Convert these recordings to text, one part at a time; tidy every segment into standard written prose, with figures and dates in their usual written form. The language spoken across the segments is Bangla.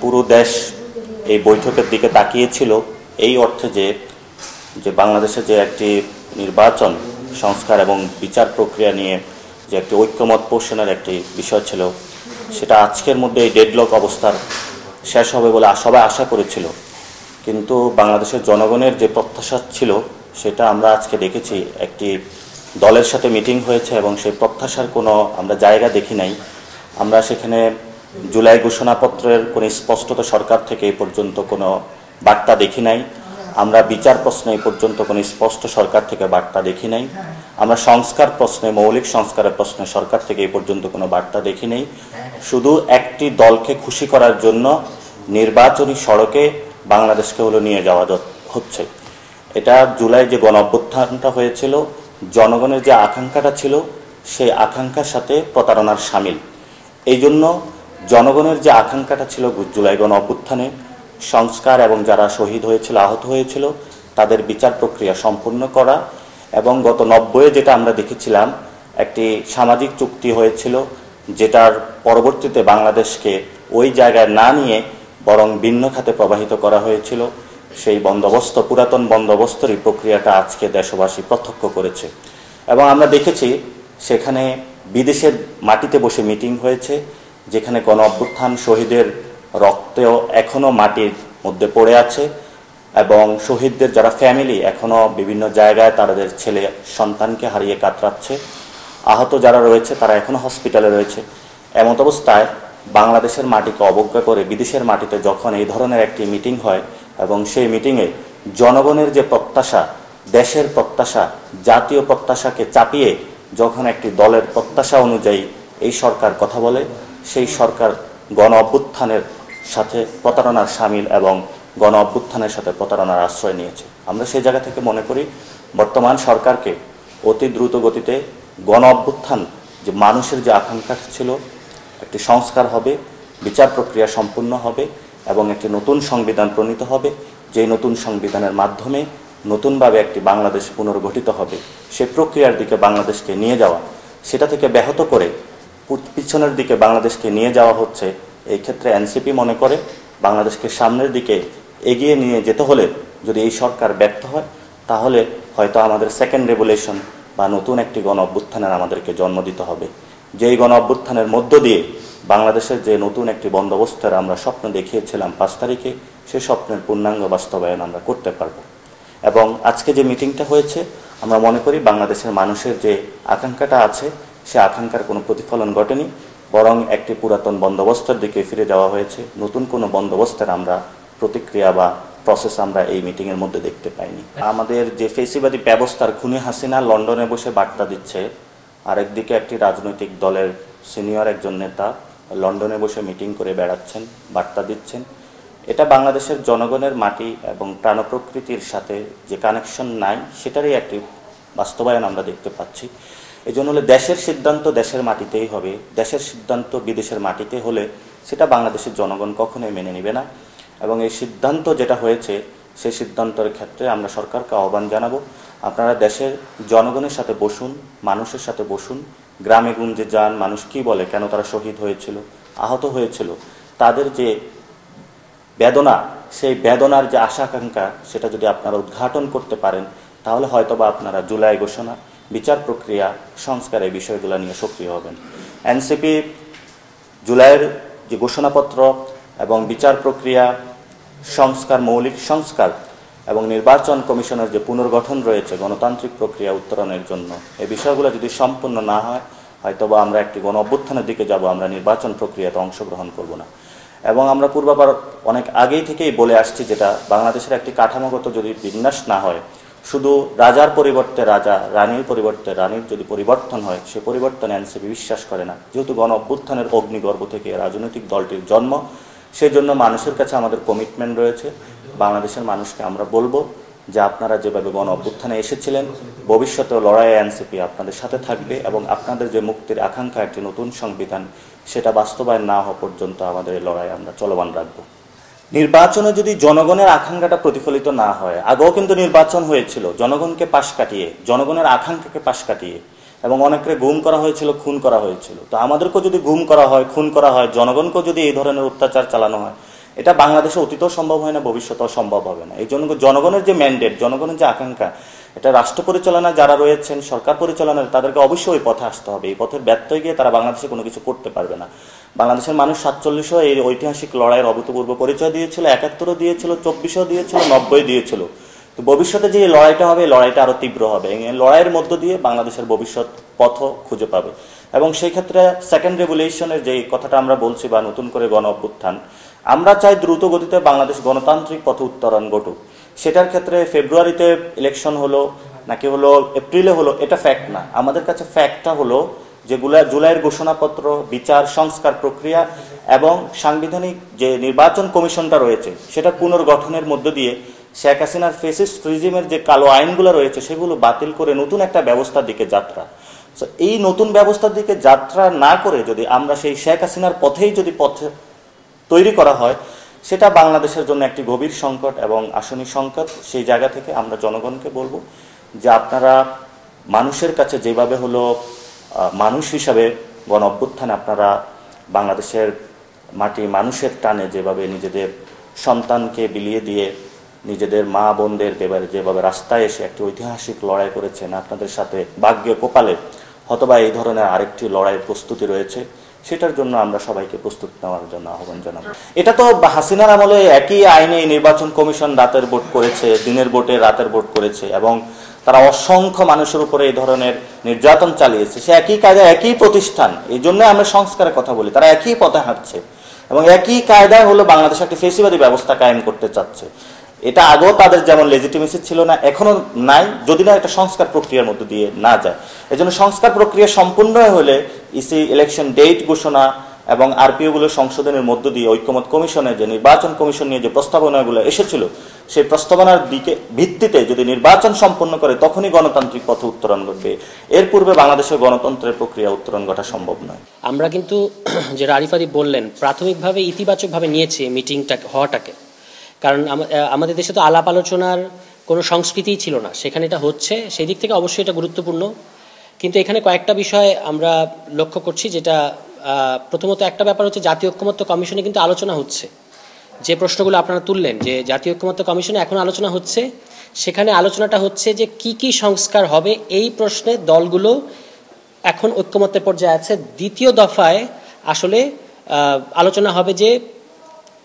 পুরো দেশ এই বৈঠকের দিকে তাকিয়েছিল এই অর্থে যে বাংলাদেশে যে একটি নির্বাচন সংস্কার এবং বিচার প্রক্রিয়া নিয়ে যে একটি ঐক্যমত পোষণের একটি বিষয় ছিল, সেটা আজকের মধ্যে এই ডেডলক অবস্থার শেষ হবে বলে সবাই আশা করেছিল। কিন্তু বাংলাদেশের জনগণের যে প্রত্যাশা ছিল সেটা আমরা আজকে দেখেছি, একটি দলের সাথে মিটিং হয়েছে এবং সেই প্রত্যাশার কোনো আমরা জায়গা দেখি নাই। আমরা সেখানে জুলাই ঘোষণাপত্রের কোনো স্পষ্টতা সরকার থেকে এই পর্যন্ত কোনো বার্তা দেখি নাই। আমরা বিচার প্রশ্নে এই পর্যন্ত কোনো স্পষ্ট সরকার থেকে বার্তা দেখি নাই। আমরা সংস্কার প্রশ্নে, মৌলিক সংস্কারের প্রশ্নে সরকার থেকে এই পর্যন্ত কোনো বার্তা দেখি নাই। শুধু একটি দলকে খুশি করার জন্য নির্বাচনী সড়কে বাংলাদেশকে নিয়ে যাওয়া হচ্ছে। এটা জুলাই যে গণ অভ্যুত্থানটা হয়েছিল, জনগণের যে আকাঙ্ক্ষাটা ছিল সেই আকাঙ্ক্ষার সাথে প্রতারণার শামিল। এই জন্য জনগণের যে আকাঙ্ক্ষাটা ছিল জুলাই গণ অভ্যুত্থানে সংস্কার এবং যারা শহীদ হয়েছিল, আহত হয়েছিল, তাদের বিচার প্রক্রিয়া সম্পূর্ণ করা, এবং গত 90-এ যেটা আমরা দেখেছিলাম একটি সামাজিক চুক্তি হয়েছিল, যেটার পরবর্তীতে বাংলাদেশকে ওই জায়গায় না নিয়ে বরং ভিন্ন খাতে প্রবাহিত করা হয়েছিল। সেই বন্দোবস্ত, পুরাতন বন্দোবস্তের প্রক্রিয়াটা আজকে দেশবাসী প্রত্যক্ষ করেছে। এবং আমরা দেখেছি সেখানে বিদেশের মাটিতে বসে মিটিং হয়েছে, যেখানে গণ অভ্যুত্থান শহীদের রক্তেও এখনও মাটির মধ্যে পড়ে আছে, এবং শহীদদের যারা ফ্যামিলি এখনও বিভিন্ন জায়গায় তাদের ছেলে সন্তানকে হারিয়ে কাতরাচ্ছে, আহত যারা রয়েছে তারা এখনও হসপিটালে রয়েছে। এমত অবস্থায় বাংলাদেশের মাটিকে অবজ্ঞা করে বিদেশের মাটিতে যখন এই ধরনের একটি মিটিং হয় এবং সেই মিটিংয়ে জনগণের যে প্রত্যাশা, দেশের প্রত্যাশা, জাতীয় প্রত্যাশাকে চাপিয়ে যখন একটি দলের প্রত্যাশা অনুযায়ী এই সরকার কথা বলে, সেই সরকার গণ অভ্যুত্থানের সাথে প্রতারণার শামিল এবং গণ অভ্যুত্থানের সাথে প্রতারণার আশ্রয় নিয়েছে। আমরা সেই জায়গা থেকে মনে করি বর্তমান সরকারকে অতি দ্রুত গতিতে গণ অভ্যুত্থান যে মানুষের যে আকাঙ্ক্ষা ছিল, একটি সংস্কার হবে, বিচার প্রক্রিয়া সম্পূর্ণ হবে এবং একটি নতুন সংবিধান প্রণীত হবে, যেই নতুন সংবিধানের মাধ্যমে নতুনভাবে একটি বাংলাদেশ পুনর্গঠিত হবে, সে প্রক্রিয়ার দিকে বাংলাদেশকে নিয়ে যাওয়া, সেটা থেকে ব্যাহত করে পিছনের দিকে বাংলাদেশকে নিয়ে যাওয়া হচ্ছে। এই ক্ষেত্রে এনসিপি মনে করে বাংলাদেশকে সামনের দিকে এগিয়ে নিয়ে যেতে হলে যদি এই সরকার ব্যর্থ হয়, তাহলে হয়তো আমাদের সেকেন্ড রেভলিউশন বা নতুন একটি গণ অভ্যুত্থানের আমাদেরকে জন্ম দিতে হবে, যেই গণ অভ্যুত্থানের মধ্য দিয়ে বাংলাদেশের যে নতুন একটি বন্দোবস্তের আমরা স্বপ্ন দেখিয়েছিলাম 5 তারিখে, সেই স্বপ্নের পূর্ণাঙ্গ বাস্তবায়ন আমরা করতে পারব। এবং আজকে যে মিটিংটা হয়েছে, আমরা মনে করি বাংলাদেশের মানুষের যে আকাঙ্ক্ষাটা আছে সে আকাঙ্ক্ষার কোনো প্রতিফলন ঘটেনি, বরং একটি পুরাতন বন্দোবস্তের দিকে ফিরে যাওয়া হয়েছে। নতুন কোনো বন্দোবস্তের আমরা প্রতিক্রিয়া বা প্রসেস আমরা এই মিটিংয়ের মধ্যে দেখতে পাইনি। আমাদের যে ফেসিবাদী ব্যবস্থার খুনি হাসিনা লন্ডনে বসে বার্তা দিচ্ছে, আরেকদিকে একটি রাজনৈতিক দলের সিনিয়র একজন নেতা লন্ডনে বসে মিটিং করে বেড়াচ্ছেন, বার্তা দিচ্ছেন। এটা বাংলাদেশের জনগণের মাটি এবং প্রাণপ্রকৃতির সাথে যে কানেকশন নাই, সেটারই একটি বাস্তবায়ন আমরা দেখতে পাচ্ছি। এই জন্য দেশের সিদ্ধান্ত দেশের মাটিতেই হবে, দেশের সিদ্ধান্ত বিদেশের মাটিতে হলে সেটা বাংলাদেশের জনগণ কখনোই মেনে নেবে না। এবং এই সিদ্ধান্ত যেটা হয়েছে, সেই সিদ্ধান্তের ক্ষেত্রে আমরা সরকারকে আহ্বান জানাবো, আপনারা দেশের জনগণের সাথে বসুন, মানুষের সাথে বসুন, গ্রামে গঞ্জে যান, মানুষ কি বলে, কেন তারা শহীদ হয়েছিল, আহত হয়েছিল, তাদের যে বেদনা, সেই বেদনার যে আশা আকাঙ্ক্ষা, সেটা যদি আপনারা উদ্ঘাটন করতে পারেন, তাহলে হয়তোবা আপনারা জুলাই ঘোষণা, বিচার প্রক্রিয়া, সংস্কার এই বিষয়গুলো নিয়ে সক্রিয় হবেন। এনসিপি জুলাইয়ের যে ঘোষণাপত্র এবং বিচার প্রক্রিয়া, সংস্কার, মৌলিক সংস্কার এবং নির্বাচন কমিশনের যে পুনর্গঠন রয়েছে গণতান্ত্রিক প্রক্রিয়া উত্তরণের জন্য, এই বিষয়গুলো যদি সম্পূর্ণ না হয়, হয়তোবা আমরা একটি গণ অভ্যুত্থানের দিকে যাব, আমরা নির্বাচন প্রক্রিয়াতে অংশগ্রহণ করব না। এবং আমরা পূর্বাবার অনেক আগেই থেকেই বলে আসছি, যেটা বাংলাদেশের একটি কাঠামোগত যদি বিন্যাস না হয়, শুধু রাজার পরিবর্তে রাজা, রানীর পরিবর্তে রানীর যদি পরিবর্তন হয়, সে পরিবর্তন এনসিপি বিশ্বাস করে না। যেহেতু গণ অভ্যুত্থানের অগ্নিগর্ভ থেকে রাজনৈতিক দলটির জন্ম, সেই জন্য মানুষের কাছে আমাদের কমিটমেন্ট রয়েছে। বাংলাদেশের মানুষকে আমরা বলবো যে আপনারা যেভাবে গণ অভ্যুত্থানে এসেছিলেন, ভবিষ্যতেও লড়াইয়ে এনসিপি আপনাদের সাথে থাকবে এবং আপনাদের যে মুক্তির আকাঙ্ক্ষা, একটি নতুন সংবিধান, সেটা বাস্তবায়ন না হওয়া পর্যন্ত আমাদের এই লড়াই আমরা চলমান রাখবো। নির্বাচনে যদি জনগণের আকাঙ্ক্ষাটা প্রতিফলিত না হয়, আগেও কিন্তু নির্বাচন হয়েছিল জনগণকে পাশ কাটিয়ে, জনগণের আকাঙ্ক্ষাকে পাশ কাটিয়ে, এবং অনেককে গুম করা হয়েছিল, খুন করা হয়েছিল। তো আমাদেরকেও যদি গুম করা হয়, খুন করা হয়, জনগণকেও যদি এই ধরনের অত্যাচার চালানো হয়, এটা বাংলাদেশে অতীতেও সম্ভব হয় না, ভবিষ্যতেও সম্ভব হবে না। এই জন্য জনগণের যে ম্যান্ডেট, জনগণের যে আকাঙ্ক্ষা, এটা রাষ্ট্র পরিচালনায় যারা রয়েছেন, সরকার পরিচালনায় তাদেরকে অবশ্যই ওই পথে আসতে হবে। এই পথে ব্যর্থ হয়ে গিয়ে তারা বাংলাদেশে কোনো কিছু করতে পারবে না। বাংলাদেশের মানুষ 47-ও এই ঐতিহাসিক লড়াইয়ের অভূতপূর্ব পরিচয় দিয়েছিল, 71-ও দিয়েছিল, 24-ও দিয়েছিল, 90-ও দিয়েছিল। তো ভবিষ্যতে যে লড়াইটা হবে, এই লড়াইটা আরও তীব্র হবে। এই লড়াইয়ের মধ্য দিয়ে বাংলাদেশের ভবিষ্যৎ পথও খুঁজে পাবে। এবং সেই ক্ষেত্রে সেকেন্ড রেভলিউশনের যে কথাটা আমরা বলছি, বা নতুন করে গণ অভ্যুত্থান, আমরা চাই দ্রুত গতিতে বাংলাদেশ গণতান্ত্রিক পথে উত্তরণ ঘটুক। সেটার ক্ষেত্রে ফেব্রুয়ারিতে ইলেকশন হলো নাকি হলো এপ্রিলে হলো, এটা ফ্যাক্ট না। আমাদের কাছে ফ্যাক্টটা হলো যেগুলো জুলাইয়ের ঘোষণাপত্র, বিচার সংস্কার প্রক্রিয়া এবং সাংবিধানিক যে নির্বাচন কমিশনটা রয়েছে, সেটা পুনর্গঠনের মধ্য দিয়ে শেখ হাসিনার ফেসিস্ট রিজিমের যে কালো আইনগুলো রয়েছে সেগুলো বাতিল করে নতুন একটা ব্যবস্থার দিকে যাত্রা। এই নতুন ব্যবস্থার দিকে যাত্রা না করে যদি আমরা সেই শেখ হাসিনার পথেই যদি পথে তৈরি করা হয়, সেটা বাংলাদেশের জন্য একটি গভীর সংকট এবং আসন্ন সংকট। সেই জায়গা থেকে আমরা জনগণকে বলবো যে আপনারা মানুষের কাছে যেভাবে হলো মানুষ হিসাবে গণ অভ্যুত্থানে আপনারা বাংলাদেশের মাটি মানুষের টানে যেভাবে নিজেদের সন্তানকে বিলিয়ে দিয়ে নিজেদের মা বোনদের যেভাবে রাস্তায় এসে একটি ঐতিহাসিক লড়াই করেছেন, আপনাদের সাথে ভাগ্য কপালে হয়তোবা এই ধরনের আরেকটি লড়াইয়ের প্রস্তুতি রয়েছে, সেটার জন্য আমরা সবাইকে প্রস্তুত নেওয়ার জন্য আহ্বান জানাবো। এটা তো হাসিনার আমলে একই আইনে নির্বাচন কমিশন রাতের ভোট করেছে, দিনের ভোটে রাতের ভোট করেছে এবং তারা অসংখ্য মানুষের উপরে এই ধরনের নির্যাতন চালিয়েছে। সে একই কায়দায় একই প্রতিষ্ঠান, এই জন্য আমরা সংস্কারের কথা বলি, তারা একই পথে হাঁটছে এবং একই কায়দায় হলো বাংলাদেশে একটি ফেসিবাদী ব্যবস্থা কায়েম করতে চাচ্ছে। এটা আগেও তাদের যেমন লেজিটিমেসি ছিল না, এখনো নাই, যদি না একটা সংস্কার প্রক্রিয়ার মধ্য দিয়ে না যায়। এজন্য সংস্কার প্রক্রিয়া সম্পূর্ণ হলে ইসি ইলেকশন ডেট ঘোষণা এবং আরপিওগুলো সংশোধনের মধ্য দিয়ে ঐক্যমত কমিশনে যে নির্বাচন কমিশন নিয়ে যে প্রস্তাবনাগুলো এসেছিল, সেই প্রস্তাবনার দিকে ভিত্তিতে যদি নির্বাচন সম্পন্ন করে তখনই গণতান্ত্রিক পথে উত্তরণ ঘটবে। এর পূর্বে বাংলাদেশের গণতন্ত্রের প্রক্রিয়া উত্তরণ ঘটা সম্ভব নয়। আমরা কিন্তু যে আরিফাদি বললেন, প্রাথমিকভাবে ইতিবাচকভাবে নিয়েছি মিটিংটা হওয়াটাকে, কারণ আমাদের দেশে তো আলাপ আলোচনার কোনো সংস্কৃতিই ছিল না, সেখানে এটা হচ্ছে, সেই দিক থেকে অবশ্যই এটা গুরুত্বপূর্ণ। কিন্তু এখানে কয়েকটা বিষয় আমরা লক্ষ্য করছি, যেটা প্রথমত একটা ব্যাপার হচ্ছে জাতীয় ঐক্যমত্য কমিশনে কিন্তু আলোচনা হচ্ছে। যে প্রশ্নগুলো আপনারা তুললেন যে জাতীয় ঐক্যমত্য কমিশনে এখন আলোচনা হচ্ছে, সেখানে আলোচনাটা হচ্ছে যে কি কি সংস্কার হবে এই প্রশ্নে দলগুলো এখন ঐক্যমত্যের পর্যায়ে আছে। দ্বিতীয় দফায় আসলে আলোচনা হবে যে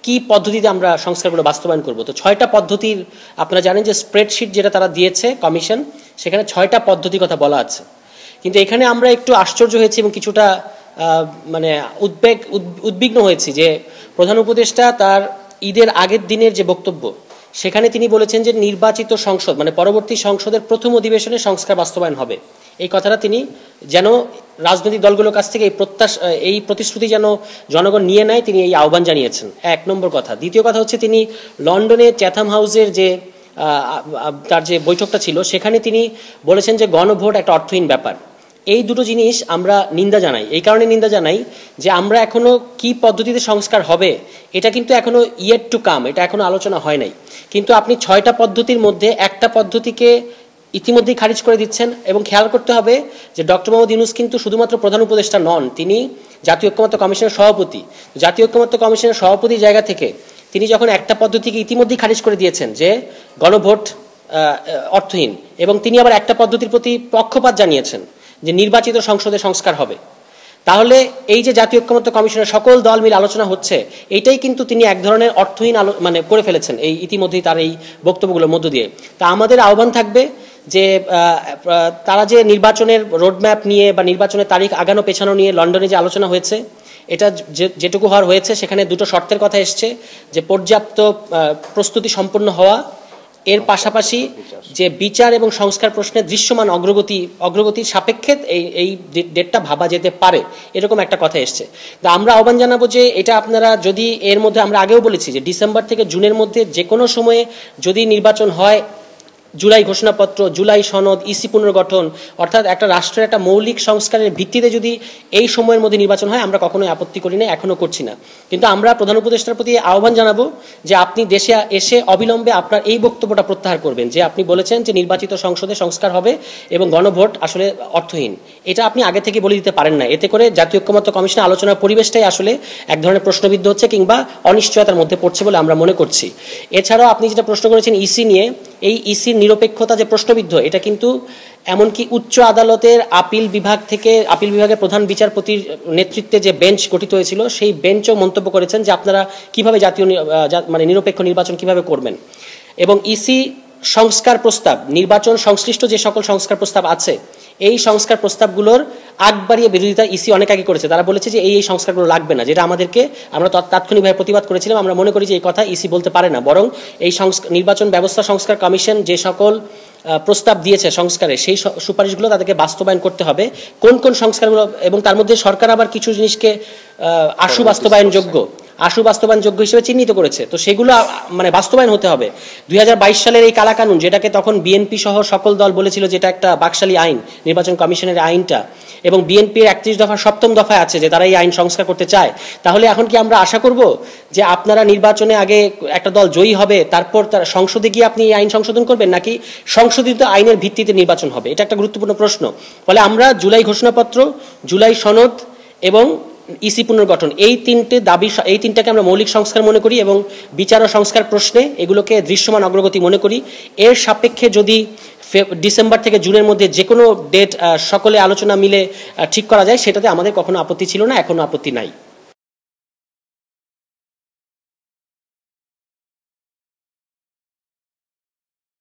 কি পদ্ধতিতে আমরা সংস্কারগুলো বাস্তবায়ন করব। তো 6টা পদ্ধতির আপনারা জানেন যে স্প্রেডশিট যেটা তারা দিয়েছে কমিশন, সেখানে 6টা পদ্ধতির কথা বলা আছে। কিন্তু এখানে আমরা একটু আশ্চর্য হয়েছি এবং কিছুটা মানে উদ্বিগ্ন হয়েছি যে প্রধান উপদেষ্টা তার ঈদের আগের দিনের যে বক্তব্য, সেখানে তিনি বলেছেন যে নির্বাচিত সংসদ মানে পরবর্তী সংসদের প্রথম অধিবেশনে সংস্কার বাস্তবায়ন হবে। এই কথাটা তিনি যেন রাজনৈতিক দলগুলোর কাছ থেকে এই প্রতিশ্রুতি যেন জনগণ নিয়ে নেয়, তিনি এই আহ্বান জানিয়েছেন। 1 নম্বর কথা। দ্বিতীয় কথা হচ্ছে তিনি লন্ডনে চ্যাথাম হাউসের যে তার যে বৈঠকটা ছিল, সেখানে তিনি বলেছেন যে গণভোট একটা অর্থহীন ব্যাপার। এই দুটো জিনিস আমরা নিন্দা জানাই। এই কারণে নিন্দা জানাই যে আমরা এখনো কি পদ্ধতিতে সংস্কার হবে এটা কিন্তু এখনো ইয়েট টু কাম, এটা এখনো আলোচনা হয় নাই। কিন্তু আপনি 6টা পদ্ধতির মধ্যে একটা পদ্ধতিকে ইতিমধ্যেই খারিজ করে দিচ্ছেন। এবং খেয়াল করতে হবে যে ডক্টর মোহাম্মদ ইউনূস কিন্তু শুধুমাত্র প্রধান উপদেষ্টা নন, তিনি জাতীয় ঐক্যমত্য কমিশনের সভাপতি। জাতীয় ঐক্যমত্য কমিশনের সভাপতির জায়গা থেকে তিনি যখন একটা পদ্ধতিকে ইতিমধ্যেই খারিজ করে দিয়েছেন যে গণভোট অর্থহীন, এবং তিনি আবার একটা পদ্ধতির প্রতি পক্ষপাত জানিয়েছেন যে নির্বাচিত সংসদে সংস্কার হবে, তাহলে এই যে জাতীয় ঐক্যমত্য কমিশনের সকল দল মিলে আলোচনা হচ্ছে, এইটাই কিন্তু তিনি এক ধরনের অর্থহীন মানে করে ফেলেছেন এই ইতিমধ্যেই তার এই বক্তব্যগুলোর মধ্য দিয়ে। তা আমাদের আহ্বান থাকবে যে তারা যে নির্বাচনের রোডম্যাপ নিয়ে বা নির্বাচনের তারিখ আগানো পেছানো নিয়ে লন্ডনে যে আলোচনা হয়েছে, এটা যেটুকু হওয়ার হয়েছে সেখানে দুটো শর্তের কথা এসছে, যে পর্যাপ্ত প্রস্তুতি সম্পন্ন হওয়া, এর পাশাপাশি যে বিচার এবং সংস্কার প্রশ্নে দৃশ্যমান অগ্রগতির সাপেক্ষে এই ডেটটা ভাবা যেতে পারে, এরকম একটা কথা এসছে। তা আমরা আহ্বান জানাবো যে এটা আপনারা যদি এর মধ্যে, আমরা আগেও বলেছি যে ডিসেম্বর থেকে জুনের মধ্যে যে কোনো সময়ে যদি নির্বাচন হয়, জুলাই ঘোষণাপত্র, জুলাই সনদ, ইসি পুনর্গঠন, অর্থাৎ একটা রাষ্ট্রের একটা মৌলিক সংস্কারের ভিত্তিতে যদি এই সময়ের মধ্যে নির্বাচন হয় আমরা কখনোই আপত্তি করি না, এখনও করছি না। কিন্তু আমরা প্রধান উপদেষ্টার প্রতি আহ্বান জানাবো যে আপনি দেশে এসে অবিলম্বে আপনার এই বক্তব্যটা প্রত্যাহার করবেন যে আপনি বলেছেন যে নির্বাচিত সংসদে সংস্কার হবে এবং গণভোট আসলে অর্থহীন। এটা আপনি আগে থেকে বলে দিতে পারেন না। এতে করে জাতীয় ঐক্যমত্য কমিশনের আলোচনার পরিবেশটাই আসলে এক ধরনের প্রশ্নবিদ্ধ হচ্ছে কিংবা অনিশ্চয়তার মধ্যে পড়ছে বলে আমরা মনে করছি। এছাড়াও আপনি যেটা প্রশ্ন করেছেন ইসি নিয়ে, এই ইসির নিরপেক্ষতা যে প্রশ্নবিদ্ধ, এটা কিন্তু এমনকি উচ্চ আদালতের আপিল বিভাগের প্রধান বিচারপতির নেতৃত্বে যে বেঞ্চ গঠিত হয়েছিল সেই বেঞ্চও মন্তব্য করেছেন যে আপনারা কিভাবে নিরপেক্ষ নির্বাচন কিভাবে করবেন। এবং ইসি সংস্কার প্রস্তাব, নির্বাচন সংশ্লিষ্ট যে সকল সংস্কার প্রস্তাব আছে এই সংস্কার প্রস্তাবগুলোর আগ বাড়িয়ে বিরোধিতা ইসি অনেক আগে করেছে। তারা বলেছে যে এই সংস্কারগুলো লাগবে না, যেটা আমরা তাৎক্ষণিকভাবে প্রতিবাদ করেছিলাম। আমরা মনে করি যে এই কথা ইসি বলতে পারে না, বরং এই নির্বাচন ব্যবস্থা সংস্কার কমিশন যে সকল প্রস্তাব দিয়েছে সংস্কারে সেই সুপারিশগুলো তাদেরকে বাস্তবায়ন করতে হবে। কোন কোন সংস্কারগুলো, এবং তার মধ্যে সরকার আবার কিছু জিনিসকে আশু বাস্তবায়নযোগ্য হিসেবে চিহ্নিত করেছে, তো সেগুলো বাস্তবায়ন হতে হবে। 2022 সালের এই কালাকানুন, যেটাকে তখন বিএনপি সহ সকল দল বলেছিল যেটা একটা বাকশালী আইন, নির্বাচন কমিশনের আইনটা, এবং বিএনপির 31 দফার 7ম দফায় আছে যে তারা এই আইন সংস্কার করতে চায়। তাহলে এখন কি আমরা আশা করব যে আপনারা নির্বাচনে আগে একটা দল জয়ী হবে তারপর তার সংসদে গিয়ে আপনি এই আইন সংশোধন করবেন, নাকি সংশোধিত আইনের ভিত্তিতে নির্বাচন হবে? এটা একটা গুরুত্বপূর্ণ প্রশ্ন। ফলে আমরা জুলাই ঘোষণাপত্র, জুলাই সনদ এবং ইসি পুনর্গঠন এই তিনটাকে আমরা মৌলিক সংস্কার মনে করি এবং বিচার ও সংস্কার প্রশ্নে এগুলোকে দৃশ্যমান অগ্রগতি মনে করি। এর সাপেক্ষে যদি ডিসেম্বর থেকে জুনের মধ্যে যে কোনো ডেট সকলে আলোচনা মিলে ঠিক করা যায়, সেটাতে আমাদের কখনো আপত্তি ছিল না, এখনো আপত্তি নাই।